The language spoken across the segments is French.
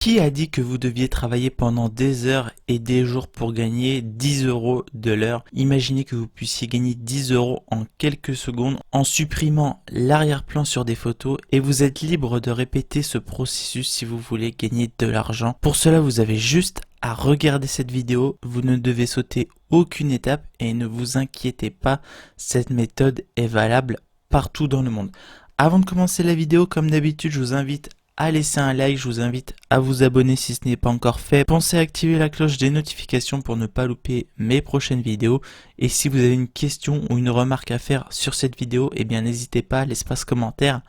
Qui a dit que vous deviez travailler pendant des heures et des jours pour gagner 10 euros de l'heure? Imaginez que vous puissiez gagner 10 euros en quelques secondes en supprimant l'arrière-plan sur des photos et vous êtes libre de répéter ce processus si vous voulez gagner de l'argent. Pour cela, vous avez juste à regarder cette vidéo, vous ne devez sauter aucune étape et ne vous inquiétez pas, cette méthode est valable partout dans le monde. Avant de commencer la vidéo, comme d'habitude, je vous invite à laisser un like, je vous invite à vous abonner si ce n'est pas encore fait. Pensez à activer la cloche des notifications pour ne pas louper mes prochaines vidéos. Et si vous avez une question ou une remarque à faire sur cette vidéo, eh bien n'hésitez pas, l'espace commentaire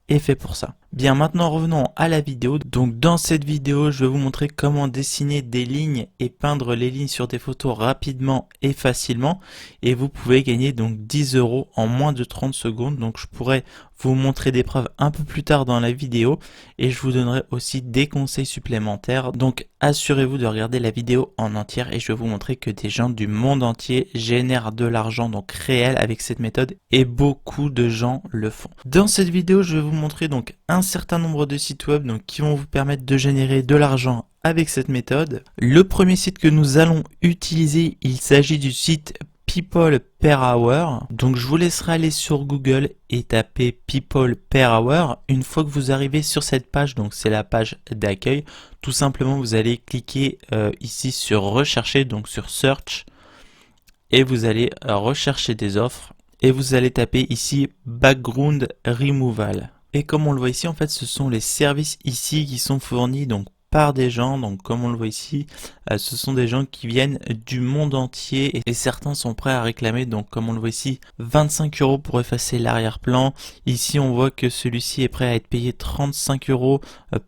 est fait pour ça. Bien, maintenant revenons à la vidéo. Donc dans cette vidéo, je vais vous montrer comment dessiner des lignes et peindre les lignes sur des photos rapidement et facilement. Et vous pouvez gagner donc 10 euros en moins de 30 secondes. Donc je pourrais vous montrer des preuves un peu plus tard dans la vidéo et je vous donnerai aussi des conseils supplémentaires. Donc assurez-vous de regarder la vidéo en entière et je vais vous montrer que des gens du monde entier génèrent de l'argent donc réel avec cette méthode et beaucoup de gens le font. Dans cette vidéo, je vais vous montrer donc un certain nombre de sites web donc, qui vont vous permettre de générer de l'argent avec cette méthode. Le premier site que nous allons utiliser, il s'agit du site People per Hour. Donc je vous laisserai aller sur Google et taper People per Hour. Une fois que vous arrivez sur cette page, donc c'est la page d'accueil, tout simplement vous allez cliquer ici sur rechercher, donc sur search, et vous allez rechercher des offres et vous allez taper ici background removal. Et comme on le voit ici, en fait, ce sont les services ici qui sont fournis donc par des gens. Donc comme on le voit ici, ce sont des gens qui viennent du monde entier et certains sont prêts à réclamer. Donc comme on le voit ici, 25 euros pour effacer l'arrière-plan. Ici, on voit que celui-ci est prêt à être payé 35 euros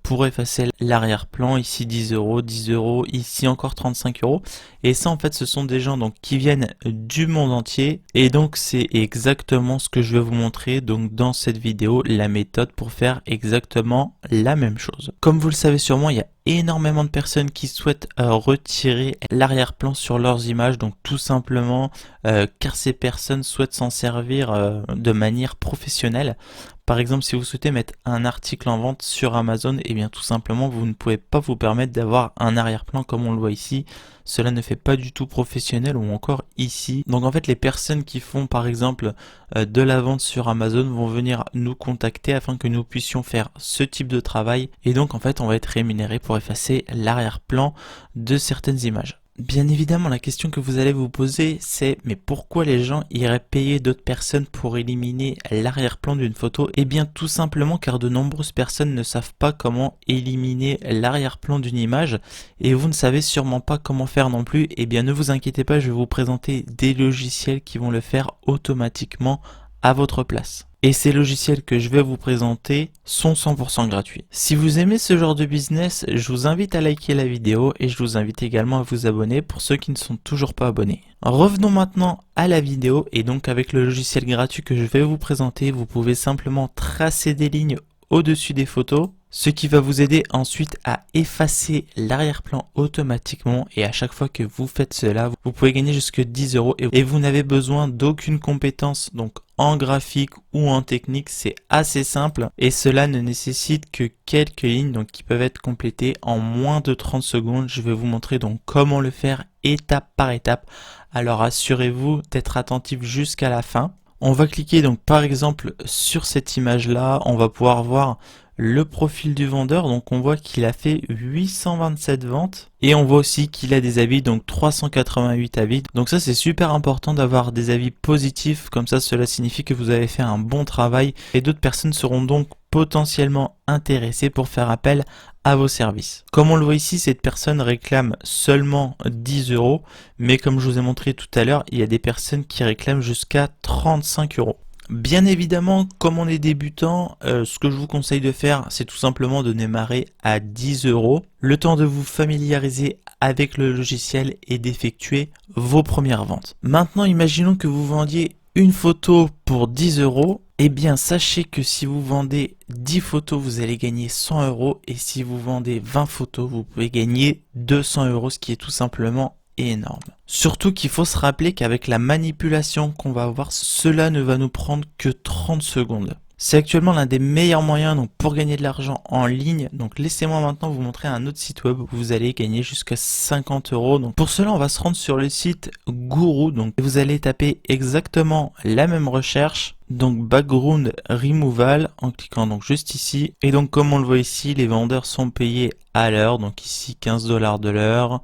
pour effacer l'arrière-plan. Ici 10 euros, 10 euros. Ici encore 35 euros. Et ça, en fait, ce sont des gens donc qui viennent du monde entier. Et donc c'est exactement ce que je vais vous montrer donc dans cette vidéo, la méthode pour faire exactement la même chose. Comme vous le savez sûrement, il y a énormément de personnes qui souhaitent retirer l'arrière-plan sur leurs images, donc tout simplement car ces personnes souhaitent s'en servir de manière professionnelle. Par exemple, si vous souhaitez mettre un article en vente sur Amazon, et bien tout simplement vous ne pouvez pas vous permettre d'avoir un arrière-plan comme on le voit ici. Cela ne fait pas du tout professionnel, ou encore ici. Donc en fait, les personnes qui font par exemple de la vente sur Amazon vont venir nous contacter afin que nous puissions faire ce type de travail. Et donc en fait, on va être rémunéré pour effacer l'arrière-plan de certaines images. Bien évidemment, la question que vous allez vous poser, c'est mais pourquoi les gens iraient payer d'autres personnes pour éliminer l'arrière-plan d'une photo? Eh bien tout simplement car de nombreuses personnes ne savent pas comment éliminer l'arrière-plan d'une image et vous ne savez sûrement pas comment faire non plus. Eh bien ne vous inquiétez pas, je vais vous présenter des logiciels qui vont le faire automatiquement à votre place. Et ces logiciels que je vais vous présenter sont 100% gratuits. Si vous aimez ce genre de business, je vous invite à liker la vidéo et je vous invite également à vous abonner pour ceux qui ne sont toujours pas abonnés. Revenons maintenant à la vidéo et donc avec le logiciel gratuit que je vais vous présenter, vous pouvez simplement tracer des lignes au-dessus des photos, ce qui va vous aider ensuite à effacer l'arrière-plan automatiquement et à chaque fois que vous faites cela, vous pouvez gagner jusque 10 euros et vous n'avez besoin d'aucune compétence donc en graphique ou en technique, c'est assez simple et cela ne nécessite que quelques lignes donc qui peuvent être complétées en moins de 30 secondes. Je vais vous montrer donc comment le faire étape par étape. Alors assurez-vous d'être attentif jusqu'à la fin. On va cliquer donc par exemple sur cette image là, on va pouvoir voir le profil du vendeur, donc on voit qu'il a fait 827 ventes et on voit aussi qu'il a des avis, donc 388 avis. Donc ça c'est super important d'avoir des avis positifs, comme ça cela signifie que vous avez fait un bon travail et d'autres personnes seront donc potentiellement intéressées pour faire appel à vos services. Comme on le voit ici, cette personne réclame seulement 10 euros, mais comme je vous ai montré tout à l'heure, il y a des personnes qui réclament jusqu'à 35 euros. Bien évidemment, comme on est débutant, ce que je vous conseille de faire, c'est tout simplement de démarrer à 10 euros, le temps de vous familiariser avec le logiciel et d'effectuer vos premières ventes. Maintenant, imaginons que vous vendiez une photo pour 10 euros. Eh bien, sachez que si vous vendez 10 photos, vous allez gagner 100 euros. Et si vous vendez 20 photos, vous pouvez gagner 200 euros, ce qui est tout simplement énorme. Surtout qu'il faut se rappeler qu'avec la manipulation qu'on va avoir, cela ne va nous prendre que 30 secondes. C'est actuellement l'un des meilleurs moyens donc pour gagner de l'argent en ligne. Donc laissez-moi maintenant vous montrer un autre site web où vous allez gagner jusqu'à 50 euros. Donc pour cela, on va se rendre sur le site Guru. Donc vous allez taper exactement la même recherche. Donc background removal en cliquant donc juste ici. Et donc comme on le voit ici, les vendeurs sont payés à l'heure. Donc ici 15 $ de l'heure.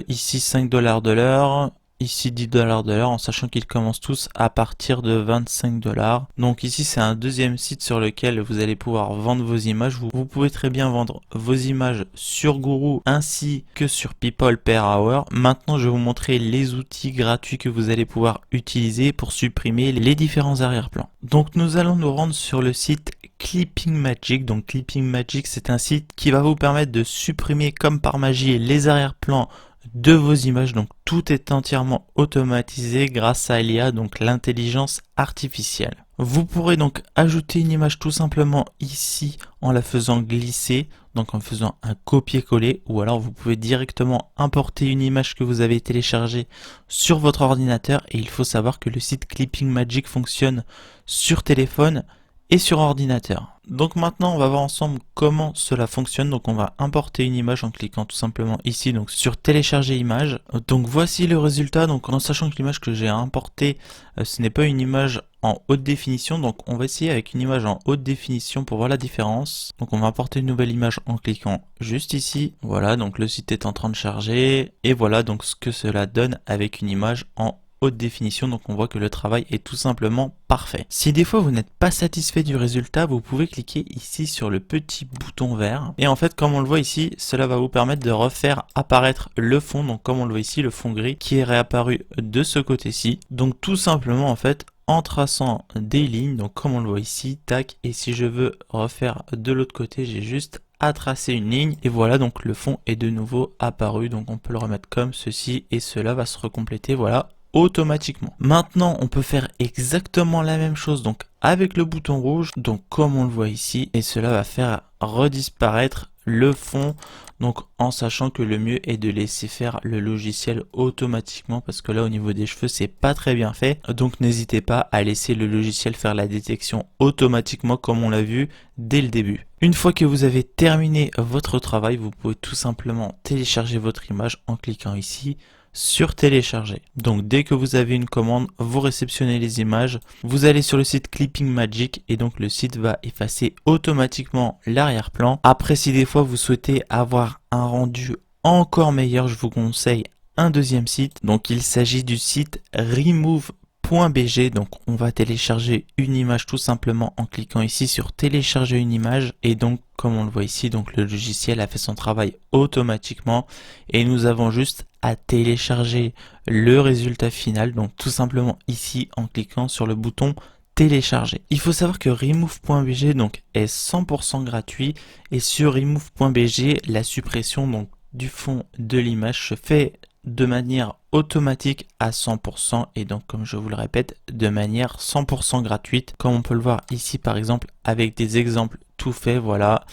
Ici 5 $ de l'heure. Ici 10 $ de l'heure, en sachant qu'ils commencent tous à partir de 25 $. Donc ici c'est un deuxième site sur lequel vous allez pouvoir vendre vos images. Vous pouvez très bien vendre vos images sur Guru ainsi que sur People Per Hour. Maintenant je vais vous montrer les outils gratuits que vous allez pouvoir utiliser pour supprimer les différents arrière-plans. Donc nous allons nous rendre sur le site Clipping Magic. Donc Clipping Magic, c'est un site qui va vous permettre de supprimer comme par magie les arrière-plans de vos images. Donc tout est entièrement automatisé grâce à l'IA, donc l'intelligence artificielle. Vous pourrez donc ajouter une image tout simplement ici en la faisant glisser, donc en faisant un copier-coller, ou alors vous pouvez directement importer une image que vous avez téléchargée sur votre ordinateur. Et il faut savoir que le site Clipping Magic fonctionne sur téléphone et sur ordinateur. Donc maintenant on va voir ensemble comment cela fonctionne. Donc on va importer une image en cliquant tout simplement ici donc sur télécharger image. Donc voici le résultat. Donc en sachant que l'image que j'ai importée ce n'est pas une image en haute définition, donc on va essayer avec une image en haute définition pour voir la différence. Donc on va importer une nouvelle image en cliquant juste ici. Voilà, donc le site est en train de charger et voilà donc ce que cela donne avec une image en haute définition. Donc on voit que le travail est tout simplement parfait. Si des fois vous n'êtes pas satisfait du résultat, vous pouvez cliquer ici sur le petit bouton vert et en fait comme on le voit ici, cela va vous permettre de refaire apparaître le fond. Donc comme on le voit ici, le fond gris qui est réapparu de ce côté-ci. Donc tout simplement en fait en traçant des lignes, donc comme on le voit ici, tac, et si je veux refaire de l'autre côté, j'ai juste à tracer une ligne et voilà, donc le fond est de nouveau apparu. Donc on peut le remettre comme ceci et cela va se recompléter, voilà, automatiquement. Maintenant on peut faire exactement la même chose donc avec le bouton rouge, donc comme on le voit ici, et cela va faire redisparaître le fond, donc en sachant que le mieux est de laisser faire le logiciel automatiquement parce que là au niveau des cheveux c'est pas très bien fait. Donc n'hésitez pas à laisser le logiciel faire la détection automatiquement comme on l'a vu dès le début. Une fois que vous avez terminé votre travail, vous pouvez tout simplement télécharger votre image en cliquant ici sur télécharger. Donc dès que vous avez une commande, vous réceptionnez les images, vous allez sur le site Clipping Magic et donc le site va effacer automatiquement l'arrière-plan. Après, si des fois vous souhaitez avoir un rendu encore meilleur, je vous conseille un deuxième site. Donc il s'agit du site remove.bg. Donc on va télécharger une image tout simplement en cliquant ici sur télécharger une image et donc comme on le voit ici, donc le logiciel a fait son travail automatiquement et nous avons juste à télécharger le résultat final, donc tout simplement ici en cliquant sur le bouton télécharger. Il faut savoir que remove.bg donc est 100% gratuit et sur remove.bg la suppression donc du fond de l'image se fait de manière automatique à 100% et donc comme je vous le répète de manière 100% gratuite, comme on peut le voir ici par exemple avec des exemples tout faits. Voilà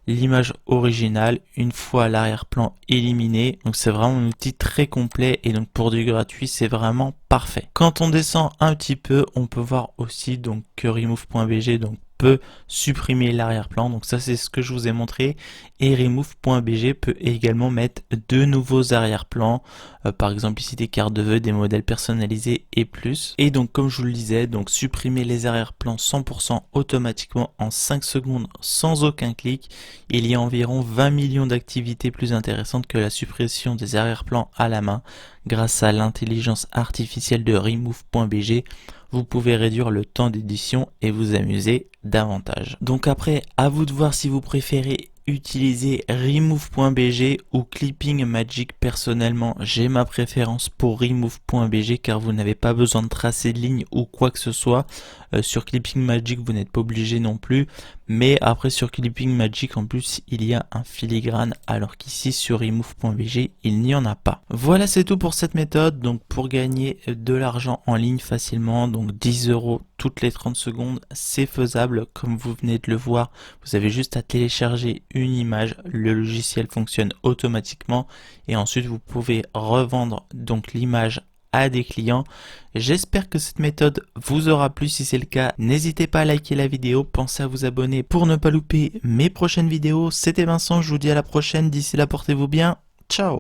l'image originale une fois l'arrière-plan éliminé. Donc c'est vraiment un outil très complet et donc pour du gratuit c'est vraiment parfait. Quand on descend un petit peu, on peut voir aussi donc que remove.bg donc peut supprimer l'arrière-plan. Donc ça c'est ce que je vous ai montré et remove.bg peut également mettre de nouveaux arrière-plans, par exemple ici des cartes de vœux, des modèles personnalisés et plus. Et donc comme je vous le disais, donc supprimer les arrière-plans 100% automatiquement en 5 secondes sans aucun clic. Il y a environ 20 millions d'activités plus intéressantes que la suppression des arrière-plans à la main. Grâce à l'intelligence artificielle de remove.bg, vous pouvez réduire le temps d'édition et vous amuser davantage. Donc après, à vous de voir si vous préférez utiliser remove.bg ou Clipping Magic. Personnellement, j'ai ma préférence pour remove.bg car vous n'avez pas besoin de tracer de ligne ou quoi que ce soit. Sur Clipping Magic, vous n'êtes pas obligé non plus. Mais après sur Clipping Magic, en plus, il y a un filigrane alors qu'ici sur remove.bg, il n'y en a pas. Voilà, c'est tout pour cette méthode. Donc pour gagner de l'argent en ligne facilement, donc 10 € toutes les 30 secondes, c'est faisable. Comme vous venez de le voir, vous avez juste à télécharger une image, le logiciel fonctionne automatiquement et ensuite vous pouvez revendre donc l'image à des clients. J'espère que cette méthode vous aura plu. Si c'est le cas, n'hésitez pas à liker la vidéo, pensez à vous abonner pour ne pas louper mes prochaines vidéos. C'était Vincent, je vous dis à la prochaine, d'ici là portez-vous bien, ciao.